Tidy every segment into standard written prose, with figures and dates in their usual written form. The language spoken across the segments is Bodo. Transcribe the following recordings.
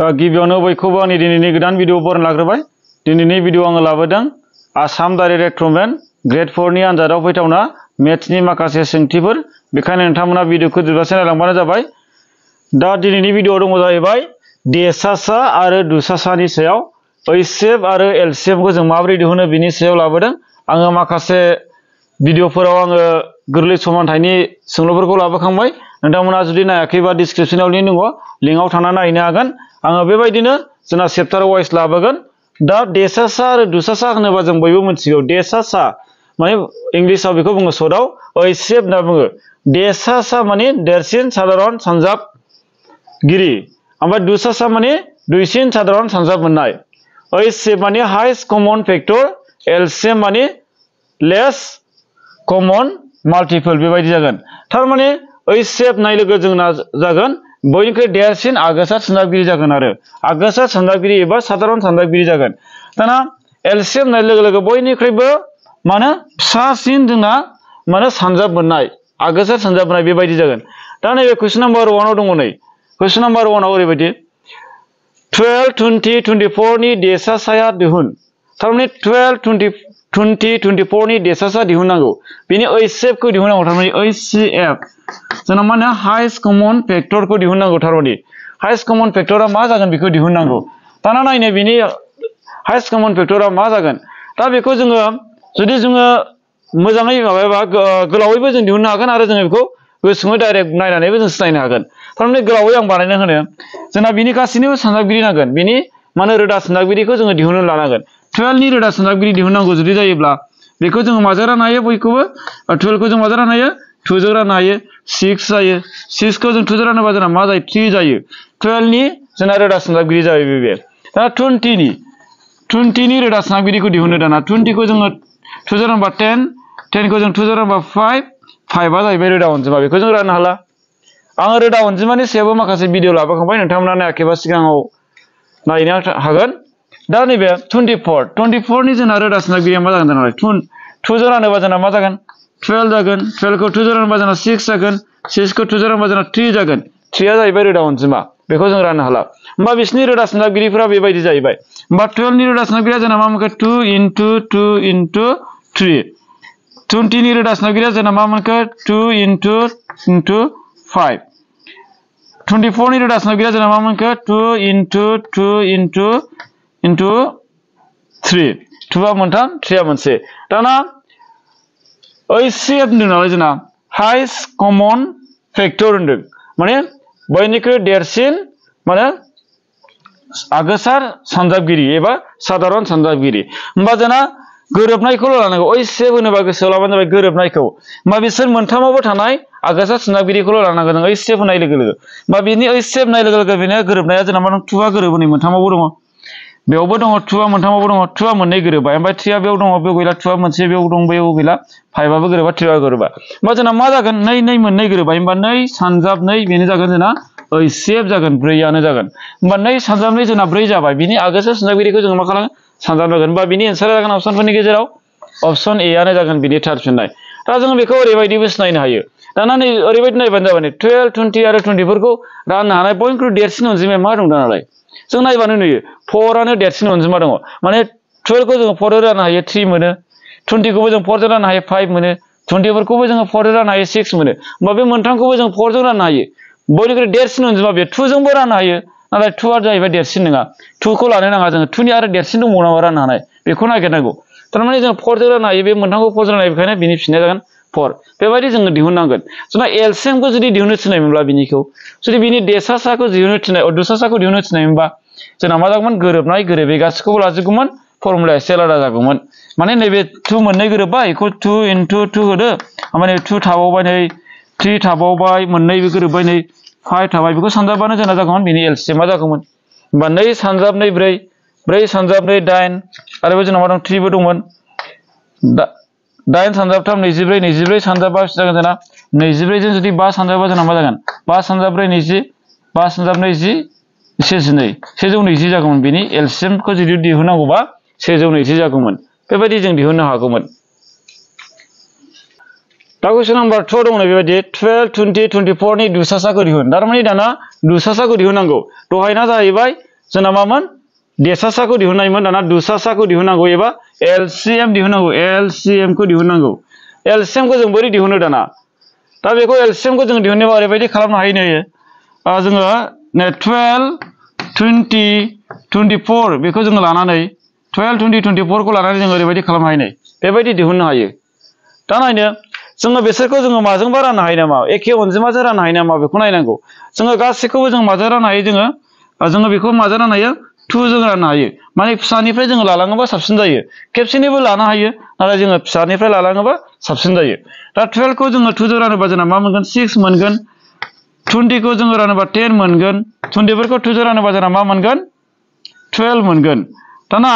गिबियावनो बयखौबो आंनि दिनैनि गोदान भिडिअ बरायना लाग्रोबाय। दिनैनि भिडिअ आङो लाबोदों आसाम डाइरेक्ट रिक्रुटमेन्ट ग्रेड 4 नि आनजादाव फैथावना मेथ्सनि माखासे सोंथिफोर, बेखायनो नोंथांमोना भिडिअखौ जोबजासे नायलांबानो जाबाय। दा दिनैनि भिडिअ दङ जाहैबाय देसासा आरो दुसासानि सायाव ओइचसिएफ आरो एलसिएफखौ जों माबोरै दिहुनो बिनि सायाव लाबोदों। आङो माखासे भिडिअफोराव आङो गोरलै समानथायनि सोंलुफोरखौ लाबोखांबाय। नोंथांमोना जुदि नायाखैबा डिसक्रिप्शनाव लिंक दङ, लिंकआव थांनानै नायनो हागोन। आङो बेबायदिनो जोंना चेप्टार वाइज लाबोगोन। दा देसासा आरो दुसासा होनोबा जों बयबो मिथिगौ। देसासा माने इंलिसाव बेखौ बुङो सर्टआव ओइचसिएफ होनना बुङो। देसासा माने देरसिन साधारन सानजाबगिरि, ओमफ्राय दुसासा माने दुइसिन साधारन सानजाब मोननाय। ओइचसिएफ माने हाइस्ट कमन फैक्टर, एलसिएम माने लेस कमन माल्टिपल, बेबायदि जागोन। थारमाने ओइचसिएफ नाय लोगो जोंना जागोन बयनिख्रुइ देरसिन आगोसार सानजाबगिरि जागोन आरो आगोसार सानजाबगिरि एबा साधारन सानजाबगिरि जागोन। दाना एलसिएम नाय लोगो लोगो बयनिख्रुइबो माने फिसासिन जोंना माने सानजाब मोननाय, आगोसार सानजाब मोननाय बेबायदि जागोन। दा नैबे कुइसन नाम्बार 1आव दङ। नै कुइसन नाम्बार 1आव ओरैबायदि 12, 20, 24 नि देसासाया दिहुन। थारमाने 12, 20, 24 नि देसासा दिहुननांगौ। बिनि ओइचसिएफखौ दिहुननांगौ। थारमाने ओइचसिएफ जोंना मा होनो हाइस्ट कमन फैक्टरखौ दिहुननांगौ। थारमाने हाइस्ट कमन फैक्टरा मा जागोन बेखौ दिहुननांगौ। दाना नायनो बिनि हाइस्ट कमन फैक्टरा मा जागोन। दा बेखौ जोङो जुदि जोङो मोजाङै माबायाबा गोलावैबो जों दिहुननो हागोन आरो जोङो बेखौ गोसोङै डाइरेक्ट नायनानैबो जों सिनायनो हागोन। थारमाने गोलावै आं बानायनो होनो जोंना बिनि गासैनिबो सानजाबगिरि नांगोन। बिनि माने रोदा सानजाबगिरिखौ जोङो दिहुननो लानांगोन। 12 नि रोदा सानजाबगिरि दिहुननांगौ जुदि जायोब्ला बेखौ जोङो माजों राननो हायो? बयखौबो 12 खौ जों माजों राननो हायो? 2 जों राननो हायो। 6 जायो। 6 खौ जों 2 जों रानोबा जोंना मा जायो? 3 जायो। 12 नि जोंना रोदा सानजाबगिरि जाबाय बे। दा 20 नि रोदा सानजाबगिरिखौ दिहुननो। दाना 20 खौ जोङो 2 जों रानबा 10, 10 खौ जों 2 जों रानबा 5, 5 आ जाहैबाय रोदा अनजिमा। बेखौ जों राननो हाला। आङो रोदा अनजिमानि सायावबो माखासे भिडिअ लाबोखांबाय। नोंथांमोना नायाखैबा सिगाङाव नायनो हागोन। दा नैबे 24 नि जोंना रोदा सानजाबगिरिया मा जागोन? जोंना 2 जों रानोबा जोंना मा जागोन? 12 जागोन। 12 खौ 2 जों रानोबा जोंना 6 जागोन। 6 खौ 2 जों रानोबा जोंना 3 जागोन। 3 आ जाहैबाय रोदा अनजिमा। बेखौ जों राननो हाला। होमबा बिसिनि रोदा सानजाबगिरिफोरा बेबायदि जाहैबाय। होमबा 12 नि रोदा सानजाबगिरिया जोंना मा मोनखो? 2 into 2 into 3। 20 नि रोदा सानजाबगिरिया जोंना मा मोनखो? 2 into 5। 24 नि रोदा सानजाबगिरिया जोंना मा मोनखो? 2 into 2 into 3। 2 आ मोनथाम, 3 आ मोनसे। दाना ओइचसिएफ होनदों नालाय जोंना हाइस्ट कमन फैक्टर होनदों। माने बयनिख्रुइ देरसिन माने आगोसार सानजाबगिरि एबा साधारन सानजाबगिरि। होमबा जोंना गोरोबनायखौल' लानांगौ। ओइचसिएफ होनोबा गोसोआव लाबानो जाबाय गोरोबनायखौ। होमबा बिसोर मोनथामावबो थानाय आगोसार सानजाबगिरिखौल' लानांगौ जों ओइचसिएफ होननाय लोगो लोगो। होमबा बिनि ओइचसिएफ होननाय लोगो लोगो बेनो गोरोबनाया जोंना मा दं? 2 आ गोरोबो। नै मोनथामावबो दङ। बेयावबो दङ 2 आ मोनथामावबो दङ। 2 आ मोननै गोरोबबाय। ओमफ्राय 3 आ बेयाव दङ, बेयाव गैला। 2 आ मोनसे बेयाव दं, बेयाव गैला। 5 आबो गोरोबा, 3 आ गोरोबा। होमबा जोंना मा जागोन? 2 2 मोननै गोरोबबाय। होमबा 2 सानजाब 2 बेनो जागोन जोंना ओइचसिएफ जागोन। 4 आनो जागोन। होमबा 2 सानजाब 2 जोंना 4 जाबाय। बिनि आगोसार सानजाबगिरिखौ जोङो मा खालामो? सानजाबनांगोन। होमबा बिनि एन्सारा जागोन अप्सनफोरनि गेजेराव अप्सन ए आनो जागोन बिनि थार फिननाय। दा जोङो बेखौ ओरैबायदिबो सिनायनो हायो। दाना नै ओरैबायदि नायबानो जाबाय। 12, 20 आरो 24 खौ राननो हानाय बयनिख्रुइ देरसिन अनजिमाया मा दं दानालाय? जों नायबानो नुयो 4 आनो देरसिन अनजिमा दङ। माने 12 खौ जोङो 4 जों राननो हायो 3 मोनो। 20 खौबो जों 4 जों राननो हायो 5 मोनो। 24 खौबो जोङो 4 जों राननो हायो 6 मोनो। होमबा बे मोनथामखौबो जों 4 जों राननो हायो। बयनिख्रुइ देरसिन अनजिमा बे 2 जोंबो राननो हायो। नाथाय 2 आ जाहैबाय देरसिन नङा। 2 खौ लानो नाङा जोङो। 2 नि आरो देरसिन दंबावो नामा राननो हानाय? बेखौ नागिरनांगौ। थारमाने जों 4 जों राननो हायो। बे मोनथामखौ 4 जों राननो हायो। बेखायनो बिनि फिननाया जागोन 4। बेबायदि जोङो दिहुननांगोन। जोंना एलसिएमखौ जुदि दिहुननो थिननायमोनब्ला बिनिखौ जुदि बिनि देसासाखौ दिहुननो थिननाय दुसासाखौ दिहुननो थिननायमोनबा जोंना मा जागौमोन? गोरोबनाय गोरोबै गासैखौबो लाजोबगौमोन। फर्मुलाया एसे आलादा जागौमोन। माने नैबे 2 मोननै गोरोबबाय बेखौ 2 into 2 होदो। ओमफ्राय 2 थाबावबाय, नै 3 थाबावबाय, मोननैबो गोरोबबाय, नै 5 थाबाय। बेखौ सानजाबबानो जोंना जागौमोन बिनि एलसिएमा जागौमोन। होमबा 2 सानजाब 2 4, 4 सानजाब 2 8, आरोबो जोंना मा दं? 3 बो दंमोन। 8 सानजाब 3 24, 24 सानजाब 5 जागोन जोंना 24 जों जुदि 5 सानजाबा जोंना मा जागोन? 5 सानजाब 4 20, 5 सानजाब 20, 120, 120 जागौमोन। बिनि एलसिएमखौ जुदि दिहुननांगौबा 120 जागौमोन। बेबायदि जों दिहुननो हागौमोन। दा कुइसन नाम्बार 2 दङ बेबायदि 12, 20, 24 नि दुसासाखौ दिहुन। थारमाने दाना दुसासाखौ दिहुननांगौ। दहायना जाहैबाय जोंना मामोन देसासाखौ दिहुननायमोन दाना दुसासाखौ दिहुननांगौ एबा एलसीएम दिहुननांगौ एलसीएम खौ दिहुननांगौ एलसीएम खौ जों बोरै दिहुनो दाना दा बेखौ एलसीएम खौ जों दिहुननायाव ओरैबायदि खालामनो हायो जोङो 12 20 24 बेखौ जोङो लानानै 12 20 24 खौ लानानै जों ओरैबायदि खालामनो हायो बेबायदि दिहुननो हायो दा नायनो जोङो बिसोरखौ जोङो माजोंबा राननो हायो नामा एखे अनजिमाजों राननो हायो नामा बेखौ नायनांगौ जोङो गासैखौबो जों माजों राननो हायो जोङो बेखौ माजों राननो हायो 2 जों राननो हायो माने फिसानिफ्राय जोङो लालाङोबा साबसिन जायो खेबसेनिबो लानो हायो नाथाय जोङो फिसानिफ्राय लालाङोबा साबसिन जायो दा 12 खौ जोङो 2 जों रानोबा जोंना मा मोनगोन 6 मोनगोन 20 खौ जोङो रानोबा 10 मोनगोन 24 खौ 2 जों रानोबा जोंना मा मोनगोन 12 मोनगोन दाना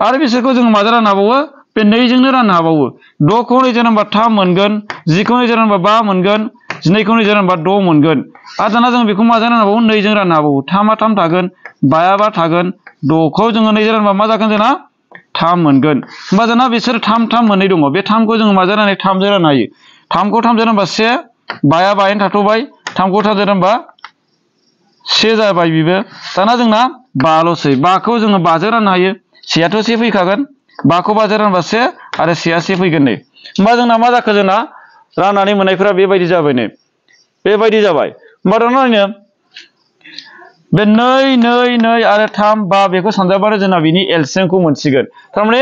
आरो बिसोरखौ जोङो माजों राननो हाबावो बे 2 जोंनो राननो हाबावो 6 खौ 2 जों रानोबा 3 मोनगोन 10 खौ 2 जों रानोबा 5 मोनगोन 12 खौ 2 जों रानोबा 6 मोनगोन आरो दाना जों बेखौ माजों राननो हाबावो 2 जों राननो हाबावो 3 आ 3 थागोन 5 आ 5 थागोन 6 खौ जोङो 2 जों रानोबा मा जागोन जोंना 3 मोनगोन होमबा जोंना बिसोर 3 मोननै दङ बे 3 खौ जोङो माजों राननो 3 जों राननो हायो 3 खौ 3 जों रानोबा 1 5 आ 5 थाथ'बाय 3 खौ 3 जों रानोबा 1 जाबाय बिबो दाना जोंना 5 लसै 5 खौ जोङो 5 जों राननो हायो 1 आथ' 1 फैखागोन 5 खौ 5 जों रानोबा 1 आरो 1 आ 1 फैगोन होमबा जोंना मा जाखो जोंना राननानै मोननायफोरा बेबायदि जाबाय बेबायदि जाबाय होमबा दाना नायनो बे 2 2 2 आरो 3 5 बेखौ सानजाबबानो जोंना बिनि एलसीएम खौ मोनसिगोन थारमाने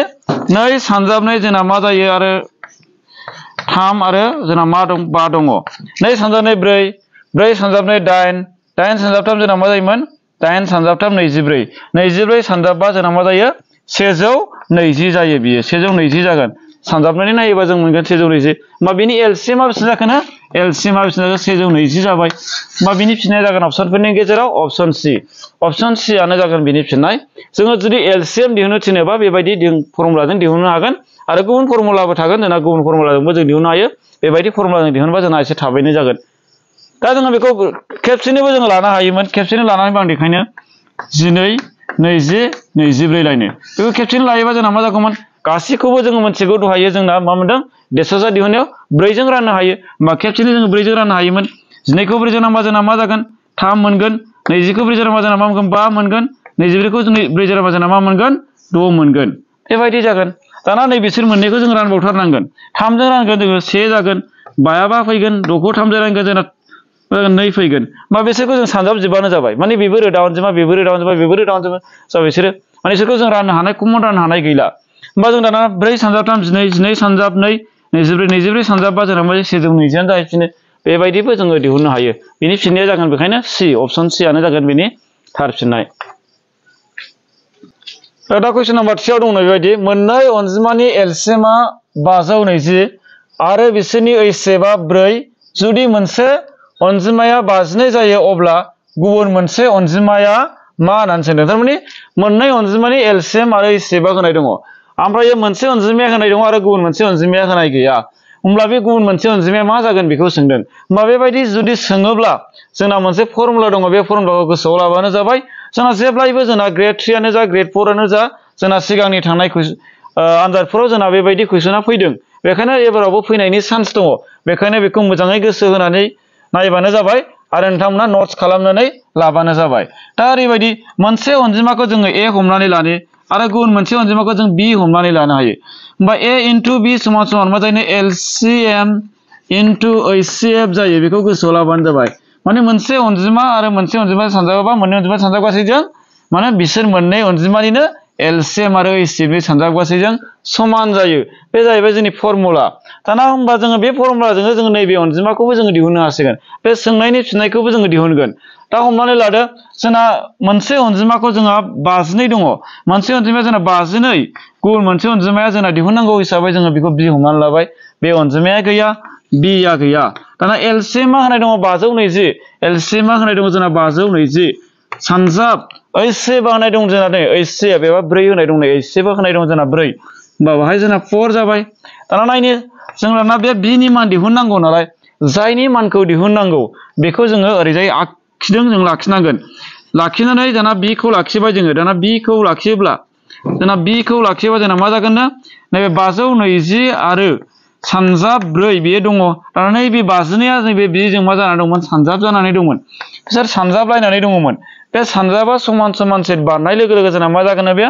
2 सानजाबनाय जोंना मा जायो आरो 3 आरो जोंना मा दं 5 दङ 2 सानजाबनाय 4 4 सानजाबनाय 8 8 सानजाबथाम जोंना मा जायोमोन 8 सानजाबथाम 24 24 सानजाबबा जोंना मा जायो 120 जायो बियो 120 जागोन सानजाबनानै नायोबा जों मोनगोन 120 होमबा बिनि एलसीएम आ बेसेबां जाखोना एलसीएम आ बेसेबां जागोन 120 जाबाय होमबा बिनि फिननाया जागोन अप्शनफोरनि गेजेराव अप्शन सि आनो जागोन बिनि फिननाय जोङो जुदि एलसीएम दिहुननो थिनोबा बेबायदि फर्मुलाजों दिहुननो हागोन आरो गुबुन फर्मुलाबो थागोन जोंना गुबुन फर्मुलाजोंबो जों दिहुननो हायो बेबायदि फर्मुलाजों दिहुनबा जोंना एसे थाबैनो जागोन दा जोङो बेखौ खेबसेनोबो जोङो लानो हायोमोन खेबसेनो लानानै आं देखायनो 12 20 24 लायनो बेखौ खेबसेनो लायोबा जोंना मा जागौमोन गासैखौबो जोङो मोनथिगौ दहायो जोंना मा मोनदों देसासा दिहुननायाव 4 जों राननो हायो होमबा खेबसेनो जोङो 4 जों राननो हायोमोन 12 खौ 4 जों रानबा जोंना मा जागोन 3 मोनगोन 20 खौ 4 जों रानबा जोंना मा मोनगोन 5 मोनगोन 24 खौ 4 जों रानबा जोंना मा मोनगोन 6 मोनगोन बेबायदि जागोन दाना नै बिसोर मोननैखौ जों रानबावथारनांगोन 3 जों रानगोन जोङो 1 जागोन 5 आ 5 फैगोन 6 खौ 3 जों रानगोन जोंना 2 फैगोन होमबा बिसोरखौ जों सानजाबजोबबानो जाबाय माने बेबो रोदा अनजिमा बेबो रोदा अनजिमा बेबो रोदा अनजिमा जाबाय बिसोरो माने बिसोरखौ जों राननो हानाय कमन राननो हानाय गैला होमबा जों दाना 4 सानजाबथाम 12 12 सानजाब 2 24 24 सानजाबबा जोंना 120 आनो जाहैफिनो बेबायदिबो जोङो दिहुननो हायो बिनि फिननाया जागोन बेखायनो सि अप्शन सि आनो जागोन बिनि थार फिननाय दा कुइसन नाम्बार 3 आव दङ बेबायदि मोननै अनजिमानि एलसीएमआ 520 आरो बिसोरनि ओइसएफआ 4 जुदि मोनसे अनजिमाया 52 जायो अब्ला गुबुन मोनसे अनजिमाया मा होननानै सोंदों थारमाने मोननै अनजिमानि एलसीएम आरो ओइसएफआ होनाय दङ ओमफ्राय मोनसे अनजिमाया होनाय दङ आरो गुबुन मोनसे अनजिमाया होनाय गैया होमब्ला बे गुबुन मोनसे अनजिमाया मा जागोन बेखौ सोंदों होमबा बेबायदि जुदि सोङोब्ला जोंना मोनसे फर्मुला दङ बे फर्मुलाखौ गोसोआव लाबानो जाबाय जोंना जेब्लायबो जोंना ग्रेड 3 आनो जा ग्रेड 4 आनो जा जोंना सिगांनि थांनाय आनजादफोराव जोंना बेबायदि कुइसना फैदों बेखायनो एबारावबो फैनायनि चान्स दङ बेखायनो बेखौ मोजाङै गोसो होनानै नायबानो जाबाय आरो नोंथांमोना नोट्स खालामनानै लाबानो जाबाय दा ओरैबायदि मोनसे अनजिमाखौ जोङो a हमनानै लानो आरो गुबुन मोनसे अनजिमाखौ जों b हमनानै लानो हायो होमबा a * b = मा जायो LCM * HCF जायो बेखौ गोसोआव लाबानो जाबाय माने मोनसे अनजिमा आरो मोनसे अनजिमा सानजाबोबा मोननै अनजिमा सानजाबगासैजों माने बिसोर मोननै अनजिमानिनो LCM आरो HCF नि सानजाबगासैजों समान जायो बे जाहैबाय जोंनि फर्मुला दाना होमबा जोङो बे फर्मुलाजोंनो जोङो नैबे अनजिमाखौबो जोङो दिहुननो हासिगोन बे सोंनायनि फिननायखौबो जोङो दिहुनगोन दा हमनानै लादो जोंना मोनसे अनजिमाखौ जोंहा 52 दङ मोनसे अनजिमाया जोंना 52 गुबुन मोनसे अनजिमाया जोंना दिहुननांगौ हिसाबै जोङो बेखौ b हमनानै लाबाय बे अनजिमाया गैया b आ गैया दाना LCM आ होनाय दङ 520 LCM आ होनाय दङ जोंना 520 सानजाब HCF होनाय दं जोंना नै HCF एबा 4 होनाय दं नै HCF होनाय दं जोंना 4 होमबा बाहाय जोंना 4 जाबाय दाना नायनो जोंना बे b नि मान दिहुननांगौ नालाय जायनि मानखौ दिहुननांगौ बेखौ जोङो ओरैजाय आखिदों जों लाखिनांगोन लाखिनानै दाना b खौ लाखिबाय जोङो दाना b खौ लाखियोब्ला जोंना b खौ लाखियोबा जोंना मा जागोन ना नैबे 520 आरो सानजाब 4 बेयो दङ दाना नैबे 52 आ नैबे b जों मा जानानै दंमोन सानजाब जानानै दंमोन बिसोर सानजाबलायनानै दङमोन बे सानजाबा समान समान सेट बारनाय लोगो लोगो जोंना मा जागोन बे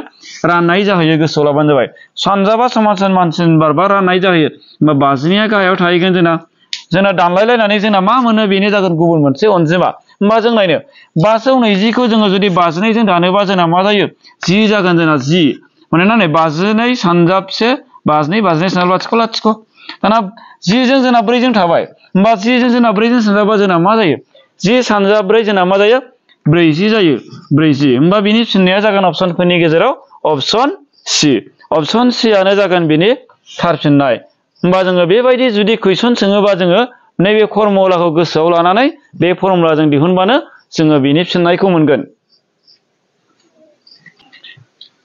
राननाय जाहैयो गोसोआव लाबानो जाबाय सानजाबा समान समान सेट बारबा राननाय जाहैयो होमबा बाजिनिया गाहायाव थाहैगोन जोंना दानलायलायनानै जोंना मा मोनो बेनो जागोन गुबुन मोनसे अनजिमा होमबा जों नायनो 520 खौ जोङो जुदि 52 जों दानोबा जोंना मा जायो 10 जागोन जोंना 10 मानोना नै 52 सानजाबसे 52 सानजाब लाथिख' लाथिख' दाना 10 जों जोंना 4 जों थाबाय होमबा 10 जों जोंना 4 जों सानजाबा जोंना मा जायो 10 सानजाब 4 जोंना मा जायो 40 जायो 40 होमबा बिनि फिननाया जागोन अपसनफोरनि गेजेराव अपसन सि अपसन सि आनो जागोन बिनि थार फिननाय होमबा जोङो बेबायदि जुदि कुइसन सोङोबा जोङो नैबे फर्मुलाखौ गोसोआव लानानै बे फर्मुला जों दिहुनबानो जोङो बिनि फिननायखौ मोनगोन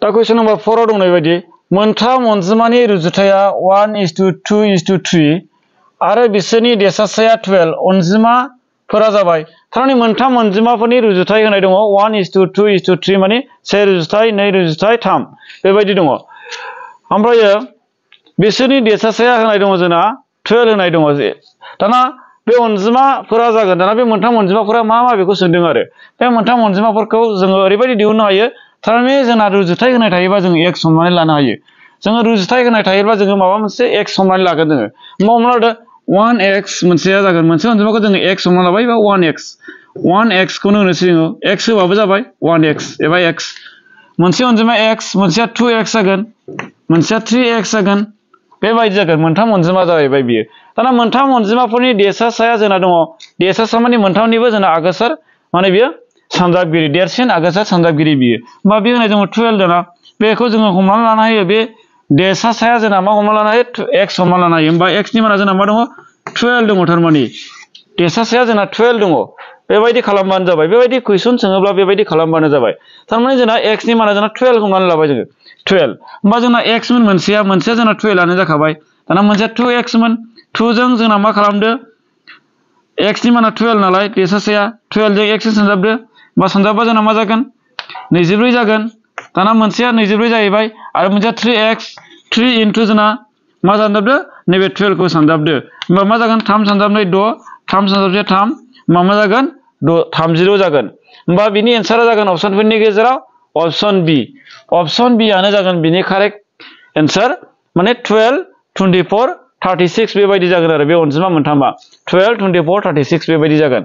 दा कुइसन नम्बर 4 आव दंनाय बायदि मोनथाम अनजिमानि रुजुथाया 1:2:3 आरो बिसोरनि देरसासाया 12 अनजिमाफोरा जाबाय थारमाने मोनथाम अनजिमाफोरनि रुजुथाय होनाय दङ 1:2:3 माने 1:2:3 बेबायदि दङ ओमफ्राय बिसोरनि देरसासाया होनाय दङ जोंना 12 होनाय दङ दाना बे अनजिमाफोरा जागोन दाना बे मोनथाम अनजिमाफोरा मा बेखौ सोंदों आरो बे मोनथाम अनजिमाफोरखौ जोङो ओरैबायदि दिहुननो हायो थारमाने जोंना रुजुथाय होनाय थायोबा जों x हमनानै लानो हायो जोङो रुजुथाय होनाय थायोबा जोङो माबा मोनसे x हमनानै लागोन जोङो हमना लादो 1x मोनसेया जागोन मोनसे अनजिमाखौ जोङो x हमना लाबाय बा 1x खौनो होनोसै जोङो x होबाबो जाबाय 1x एबा x मोनसे अनजिमा x मोनसेया 2x जागोन मोनसेया 3x जागोन बेबायदि जागोन मोनथाम अनजिमा जाहैबाय बियो दाना मोनथाम अनजिमाफोरनि देरसासाया जोंना दङ देरसासा माने मोनथामनिबो जोंना आगोसार माने बियो सानजाबगिरि देरसिन आगोसार सानजाबगिरि बियो होमबा बे होनाय दङ 12 दाना बेखौ जोङो हमनानै लानो हायो बे देरसासाया जोंना मा हमना लानो हायो x हमना लानो हायो होमबा x नि माना जोंना मा दङ 12 दङ थारमाने देरसासाया जोंना 12 दङ बेबायदि खालामबानो जाबाय बेबायदि कुइसन सोङोब्ला बेबायदि खालामबानो जाबाय थारमाने जोंना x नि माना जोंना 12 हमनानै लाबाय जोङो 12 होमबा जोंना x मोन मोनसेया जोंना 12 आनो जाखाबाय दाना मोनसेया 2x मोन 2 जों जोंना मा खालामदो x नि माना 12 नालाय देरसासाया 12 जों x जों सानजाबदो होमबा सानजाबा जोंना मा जागोन 24 जागोन दाना मोनसेया 24 जाहैबाय आरो मोनसेया 3x 3 इनटु जोंना मा सानजाबदो नैबे 12 खौ सानजाबदो होमबा मा जागोन 3 सानजाबनाय 6 3 सानजाबनाय 3 होमबा मा जागोन 30 जागोन होमबा बिनि एन्सारा जागोन अपसनफोरनि गेजेराव अपसन बि आनो जागोन बिनि कारेक्ट एन्सार माने 12 24 36 बेबायदि जागोन आरो बे अनजिमा मोनथामा 12 24 36 बेबायदि जागोन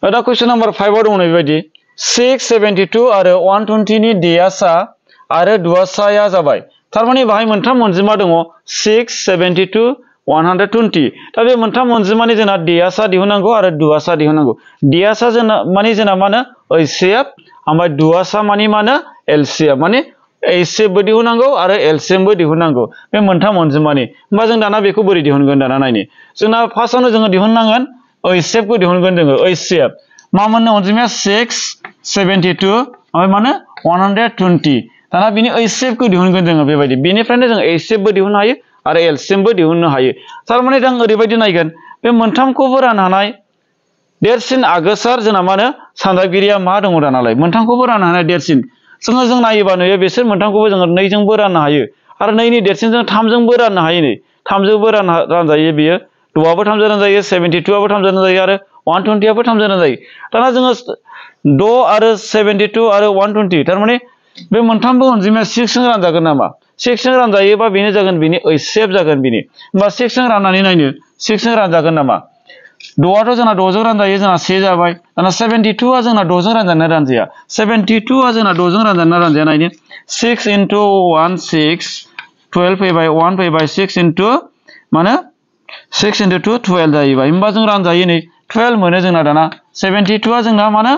दा कुइसन नम्बर 5 आव दङ बेबायदि 672 आरो 120 नि देयासा आरो दुआसाया जाबाय थारमाने बाहाय मोनथाम अनजिमा दङ 672 120 दा बे मोनथाम अनजिमानि जोंना देयासा दिहुननांगौ आरो दुआसा दिहुननांगौ देयासा जोंना माने जोंना मा होनो HCF ओमफ्राय दुआसा माने मा होनो LCF माने HCF बो दिहुननांगौ आरो LCM बो दिहुननांगौ बे मोनथाम अनजिमानि होमबा जों दाना बेखौ बोरै दिहुनगोन दाना नायनि जोंना फार्स्टआवनो जोङो दिहुननांगोन HCF खौ दिहुनगोन जोङो HCF मा मोननो अनजिमाया 672 ओमफ्राय माने 120 दाना बिनि HCF खौ दिहुनगोन जोङो बेबायदि बेनिफ्रायनो जों HCF बो दिहुननो हायो आरो LCM बो दिहुननो हायो थारमाने जों ओरैबायदि नायगोन बे मोनथामखौबो राननो हानाय देरसिन आगोसार जोंना मा होनो सानजाबगिरिया मा दङ दानालाय मोनथामखौबो राननो हानाय देरसिन जों नायोबा नुयो बिसोर मोनथामखौबो जोङो 2 जोंबो राननो हायो आरो 2 नि देरसिनजों 3 जोंबो राननो हायो नै 3 जोंबो रानजायो बियो 2 आबो 3 जों रानजायो 72 आबो 3 जों रानजायो आरो 120 आबो 3 जों रानजायो दाना जोङो 6 आरो 72 आरो 120 थारमाने बे मोनथामबो अनजिमाया 6 जों रानजागोन नामा 6 जों रानजायोबा बेनो जागोन बिनि HCF जागोन बिनि होमबा 6 जों राननानै नायनो 6 जों रानजागोन नामा 6 आथ' जोंना 6 जों रानजायो जोंना 1 जाबाय दाना 72 आ जोंना 6 जों रानजानाय रानजाया 72 आ जोंना 6 जों रानजानाय रानजाया नायनो 6 into 1 6 12 फैबाय 1 फैबाय 6 into माने 6 into 2 12 जाहैबाय होमबा जों रानजायो नै 12 मोनो जोंना दाना 72 आ जोंना माने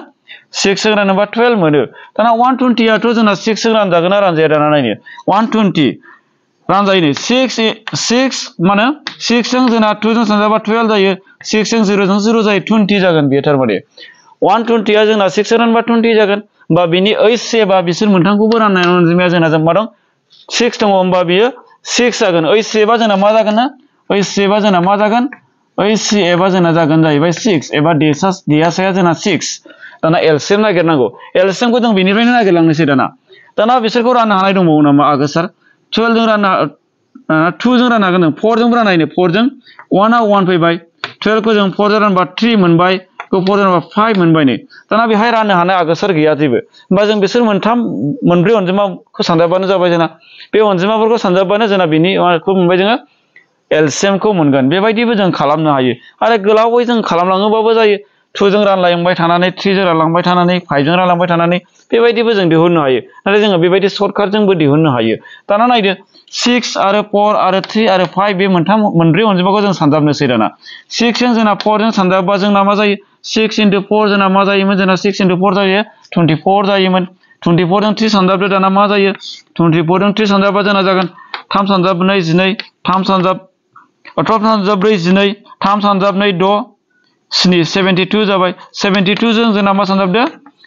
6 जों रानोबा 12 मोनो दाना 120 आथ' जोंना 6 जों रानजागोन ना रानजाया दाना नायनो 120 रानजायो नै 6 माने 6 जों जोंना 2 जों सानजाबा 12 जायो 6 जों 0 जों 0 जायो 20 जागोन बेयो थारमाने 120 आ जोंना 6 जों रानबा 20 जागोन होमबा बिनि HCF आ बिसोर मोनथामखौबो राननाय अनजिमाया जोंना मा दं 6 दङ होमबा बियो 6 जागोन HCF आ जोंना मा जागोन ना HCF आ जोंना मा जागोन HCF आ जोंना जागोन जाहैबाय 6 एबा देयासाया जोंना 6 दाना LCM नागिरनांगौ LCM खौ जों बेनिफ्रायनो नागिरलांनोसै दाना बिसोरखौ राननो हानाय दंबावो नामा आगोसार 12 जों रानना 2 जों राननो हागोन 4 जों राननो हायो 4 जों 1 आ 1 फैबाय 12 को जों 4 जों रानबा 3 मोनबाय 4 जों रानबा 5 मोनबाय नै दाना बेहाय राननो हानाय आगोसार गैया जेबो होमबा जों बिसोर मोनब्रै अनजिमाखौ सानजाबबानो जाबाय जोंना बे अनजिमाफोरखौ सानजाबबानो जोंना बिनि माखौ मोनबाय जोङो एलसीएम खौ मोनगोन बेबायदिबो जों खालामनो हायो आरो गोलावै जों खालामलाङोबाबो जायो 2 जों रानलांबाय थानानै 3 जों रानलांबाय थानानै 5 जों रानलांबाय थानानै बेबायदिबो जों दिहुननो हायो नाथाय जोङो बेबायदि सर्टकाट जोंबो दिहुननो हायो दाना नायदो 6 आरो 4 आरो 3 आरो 5 बे मोनब्रै अनजिमाखौ जों सानजाबनोसै दाना 6 जों जोंना 4 जों सानजाबबा जोंना मा जायो 6 into 4 जोंना मा जायोमोन जोंना 6 into 4 जायो 24 जायोमोन 24 जों 3 सानजाबदो दाना मा जायो 24 जों 3 सानजाबबा जोंना जागोन 3 सानजाब 2 12 3 सानजाब 4 सानजाब 4 12 3 सानजाब 2 6 7 72 जाबाय 72 जों जोंना मा सानजाबदो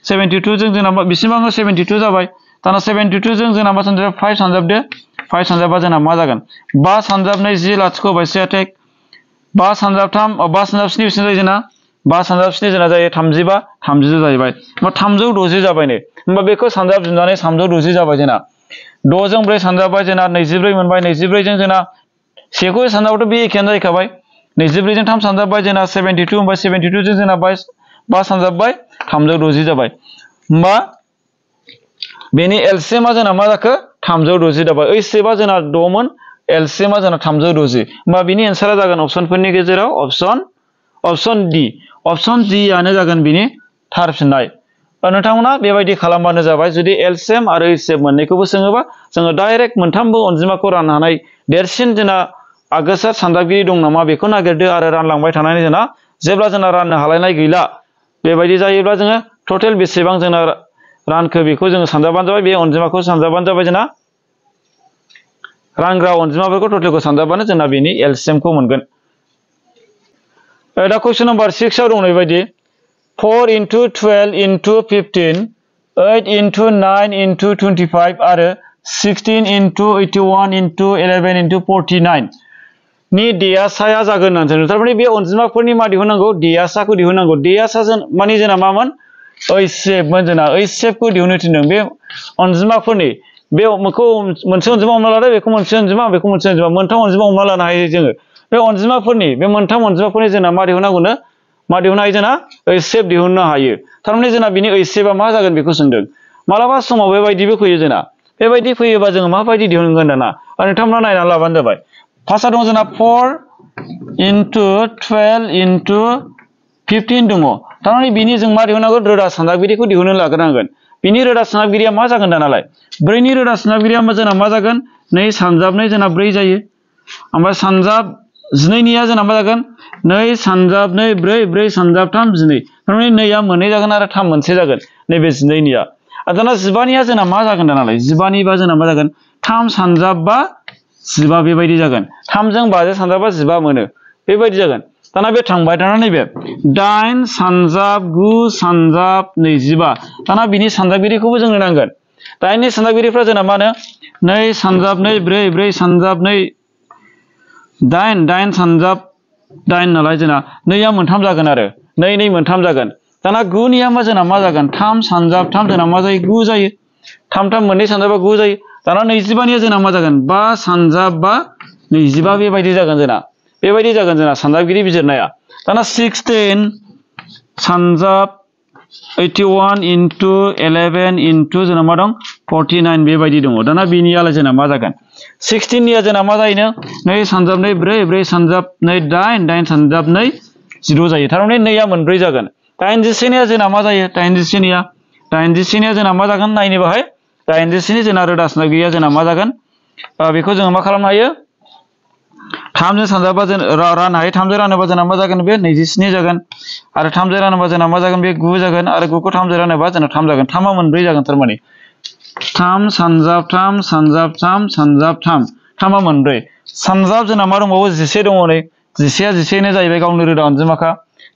72 जों जोंना बेसिबां 72 जाबाय दाना 72 जों जोंना मा सानजाब 5 सानजाबदो 5 सानजाबा जोंना मा जागोन 5 सानजाब 2 10 लाथिख' बाय से टेक 5 सानजाब 3 5 सानजाब 7 बेसेबां जायो जोंना 5 सानजाब 7 जोंना जायो 35 30 जाहैबाय होमबा 360 जाबाय नै होमबा बेखौ सानजाबजोबनानै 360 जाबाय जोंना 6 जों 4 सानजाबबाय जोंना 24 मोनबाय 24 जों जोंना 1 खौ सानजाबबाथ' बे एखेयानो जाहैखाबाय 24 जों 3 सानजाबबाय जोंना 72 होमबा 72 जों जोंना 5 सानजाबबाय 360 जाबाय होमबा बेनि एलसीएमआ जोंना मा जाखो 360 जाबाय ओइसेबा जोंना 6 मोन एलसीएमआ जोंना 360 होमबा बिनि एन्सारा जागोन अपसनफोरनि गेजेराव अपसन डि आनो जागोन बिनि थार फिननाय नोंथांमोना बेबायदि खालामबानो जाबाय जुदि एलसीएम आरो एचसीएफ मोननैखौबो सोङोबा जोङो डाइरेक्ट मोनथामबो अनजिमाखौ राननो हानाय देरसिन जोंना आगोसार सानजाबगिरि दं नामा बेखौ नागिरदो आरो रानलांबाय थानानै जोंना जेब्ला जोंना राननो हालायनाय गैला बेबायदि जायोब्ला जोङो टोटेल बेसेबां जोंना रानखो बेखौ जोङो सानजाबानो जाबाय बे अनजिमाखौ सानजाबानो जाबाय जोंना रानग्रा अनजिमाफोरखौ टोटेलखौ सानजाबानो जोंना बेनि एलसीएम खौ मोनगोन दा क्वेश्चन नम्बर 6 आव दं ओरैबायदि 4 into 12 into 15 8 into 9 into 25 आरो 16 into 81 into 11 into 49 नि देयासाया जागोन होननानै थारमाने बे अनजिमाफोरनि मा दिहुननांगौ देयासाखौ दिहुननांगौ देयासा माने जोंना मामोन ओइचसीएफ मोन जोंना ओइचसीएफ खौ दिहुननो थिनदों बे अनजिमाफोरनि बे मोनसे अनजिमा हमना लादो बेखौ मोनसे अनजिमा बेखौ मोनसे अनजिमा मोनथाम अनजिमा हमना लानो हायो जोङो बे अनजिमाफोरनि बे मोनथाम अनजिमाफोरनि जोंना मा दिहुननांगौनो मा दिहुननो हायो जोंना ओइचसीएफ दिहुननो हायो थारमाने जोंना बिनि ओइचसीएफआ मा जागोन बेखौ सोंदों मालाबा समाव बेबायदिबो फैयो जोंना बेबायदि फैयोबा जोङो माबायदि दिहुनगोन दाना नोंथांमोना नायनानै लाबानो जाबाय फार्स्टआव दङ जोंना 4 into 12 into 15 दङ थारमाने बिनि जों मा दिहुननांगौ रोदा सानजाबगिरिखौ दिहुननो लाग्रोनांगोन बिनि रोदा सानजाबगिरिया मा जागोन दानालाय 4 नि रोदा सानजाबगिरिया जोंना मा जागोन 2 सानजाब 2 जोंना 4 जायो ओमफ्राय सानजाब 12 निया जोंना मा जागोन 2 सानजाब 2 4 4 सानजाब 3 12 थारमाने 2 आ मोननै जागोन आरो 3 मोनसे जागोन नैबे 12 निया दाना 15 निया जोंना मा जागोन दानालाय 15 निबा जोंना मा जागोन 3 सानजाब 15 बेबायदि जागोन 3 जों 5 जों सानजाबा 15 मोनो बेबायदि जागोन दाना बे थांबाय दाना नैबे 8 सानजाब 9 सानजाब 25 दाना बिनि सानजाबगिरिखौबो जोंनो नांगोन 8 नि सानजाबगिरिफ्रा जोंना मा होनो 2 सानजाब 2 4 4 सानजाब 2 8 सानजाब 8 नालाय जोंना 2 आ मोनथाम जागोन आरो 2 2 मोनथाम जागोन दाना 9 निया जोंना मा जागोन 3 सानजाब 3 जोंना मा जायो 9 जायो 3 3 मोननै सानजाबा 9 जायो दाना 25 निया जोंना मा जागोन 5 सानजाब 25 बेबायदि जागोन जोंना सानजाबगिरि बिजिरनाया दाना 16 सानजाब 81 into 11 into जोंना मा दं 49 बेबायदि दङ दाना बिनियालाय जोंना मा जागोन 16 निया जोंना मा जायोनो 2 सानजाब 2 4 4 सानजाब 2 8 8 सानजाब 2 0 जायो थारमाने 2 आ मोनब्रै जागोन 81 निया जोंना मा जायो 81 निया जोंना मा जागोन नायनो बाहाय 81 नि जोंना रोदा सानजाबगिरिया जोंना मा जागोन बेखौ जोङो मा खालामनो हायो 3 जों सानजाबा जों राननो हायो 3 जों रानोबा जोंना मा जागोन बे 27 जागोन आरो 3 जों रानोबा जोंना मा जागोन बे 9 जागोन आरो 9 खौ 3 जों रानोबा जोंना 3 जागोन 3 आ मोनब्रै जागोन थारमाने 3 सानजाब 3 सानजाब 3 सानजाब 3 3 आ मोनब्रै सानजाब जोंना मा दंबावो 11 दङ नै 11 आ 11 जाहैबाय गावनो रोदा अनजिमाखा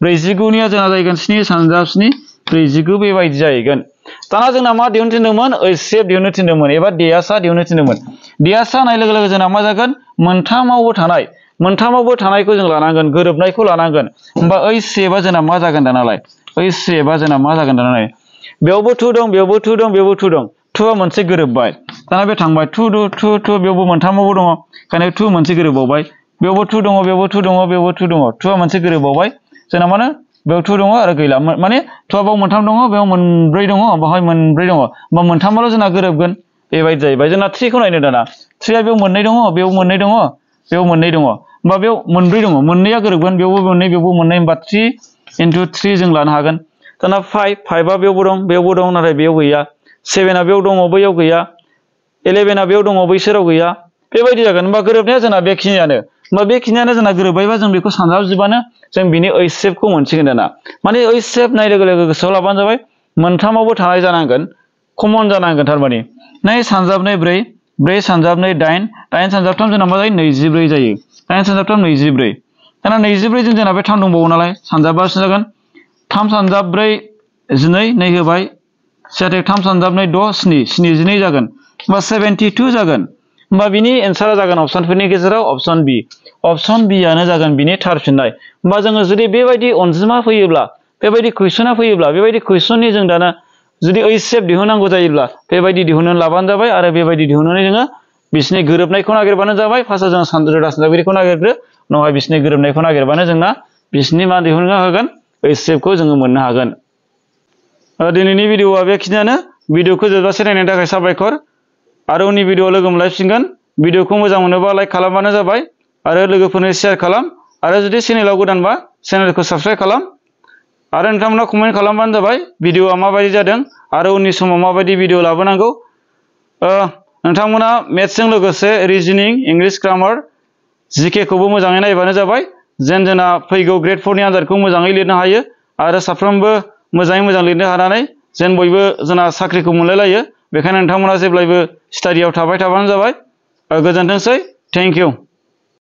49 निया जोंना जाहैगोन 7 सानजाब 7 49 बेबायदि जाहैगोन दाना जोंना मा दिहुननो थिनदोंमोन ओइचसीएफ दिहुननो थिनदोंमोन एबा देयासा दिहुननो थिनदोंमोन देयासा होनाय लोगो लोगो जोंना मा जागोन मोनथामावबो थानायखौ जों लानांगोन गोरोबनायखौ लानांगोन होमबा ओइचसीएफआ जोंना मा जागोन दानालाय ओइचसीएफआ जोंना मा जागोन दानालाय बेयावबो 2 दं बेयावबो 2 दं बेयावबो 2 दं 2 आ मोनसे गोरोबबाय दाना बे थांबाय 2 2 2 2 बेयावबो मोनथामावबो दङ ओंखायनो 2 मोनसे गोरोबबावबाय बेयावबो 2 दङ बेयावबो 2 दङ बेयावबो 2 दङ 2आ मोनसे गोरोबबावबाय जोंना माने बेयाव 2 दङ आरो गैला माने 2आ बाव मोनथाम दङ बेयाव मोनब्रै दङ बाहाय मोनब्रै दङ होमबा मोनथामाल' जोंना गोरोबगोन बेबायदि जाहैबाय जोंना 3 खौ नायनो दाना 3आ बेयाव मोननै दङ बेयाव मोननै दङ बेयाव मोननै दङ होमबा बेयाव मोनब्रै दङ मोननैया गोरोबगोन बेयावबो मोननै बेयावबो मोननै होमबा 3 into 3 जों लानो हागोन दाना 5आ बेयावबो दं नाथाय बेयाव गैया 7आ बेयाव दङ बैयाव गैया 11आ बेयाव दङ बैसोराव गैया बेबायदि जागोन होमबा गोरोबनाया जोंना बेखिनियानो होमबा बेखिनियानो जोंना गोरोबबायबा जों बेखौ सानजाबजोबानो जों बिनि ओइस शेपखौ मोनसिगोन दाना माने ओइस शेप नाय लोगो लोगो गोसोआव लाबानो जाबाय मोनथामावबो थानाय जानांगोन कमन जानांगोन थारमाने 9 सानजाबनै 4 4 सानजाबनै 8 8 सानजाबथाम जोंना मा जायो 24 जायो 8 सानजाबथाम 24 दाना 24 जों जोंना बे 3 दंबावो नालाय सानजाबासो जागोन 3 सानजाब्रै 12 नै होबाय 3 सानजाबनै 6 7 72 जागोन होमबा 72 जागोन होमबा बिनि एन्सारा जागोन अपसनफोरनि गेजेराव अपसन बि आनो जागोन बिनि थार फिननाय होमबा जोङो जुदि बेबायदि अनजिमा फैयोब्ला बेबायदि कुइसना फैयोब्ला बेबायदि कुइसननि जों दाना जुदि ओइस शेप दिहुननांगौ जायोब्ला बेबायदि दिहुननानै लाबानो जाबाय आरो बेबायदि दिहुननानै जोङो बिसिनि गोरोबनायखौ नागिरबानो जाबाय फार्स्टआव जों रोदा सानजाबगिरिखौ नागिरग्रो उनावहाय बिसिनि गोरोबनायखौ नागिरबानो जोंना बिसिनि मा दिहुननो हागोन ओइस शेपखौ जोङो मोननो हागोन दिनैनि भिडिअआ बेखिनियानो भिडिअखौ जोबजासे नायनायनि थाखाय साबायखर आरो उननि भिडिअआव लोगो मोनलायफिनगोन भिडिअखौ मोजां मोनोबा लाइक खालामबानो जाबाय आरो लोगोफोरनो शेयार खालाम आरो जुदि चेनेलाव गोदानबा चेनेलखौ साबस्क्राइब खालाम आरो नोंथांमोना कमेन्ट खालामबानो जाबाय भिडिअआ माबायदि जादों आरो उननि समाव माबायदि भिडिअ लाबोनांगौ नोंथांमोना मेथ्सजों लोगोसे रिजनिं इंलिश ग्रामार जिके खौबो मोजाङै नायबानो जाबाय जेन जोंना फैगौ ग्रेड 4 नि आनजादखौ मोजाङै लिरनो हायो आरो साफ्रोमबो मोजाङै मोजां लिरनो हानानै जेन बयबो जोंना साख्रिखौ मोनलायलायो बेखायनो नोंथांमोना जेब्लायबो स्टाडियाव थाबाय थाबानो जाबाय गोजोनथोंसै थेंक इउ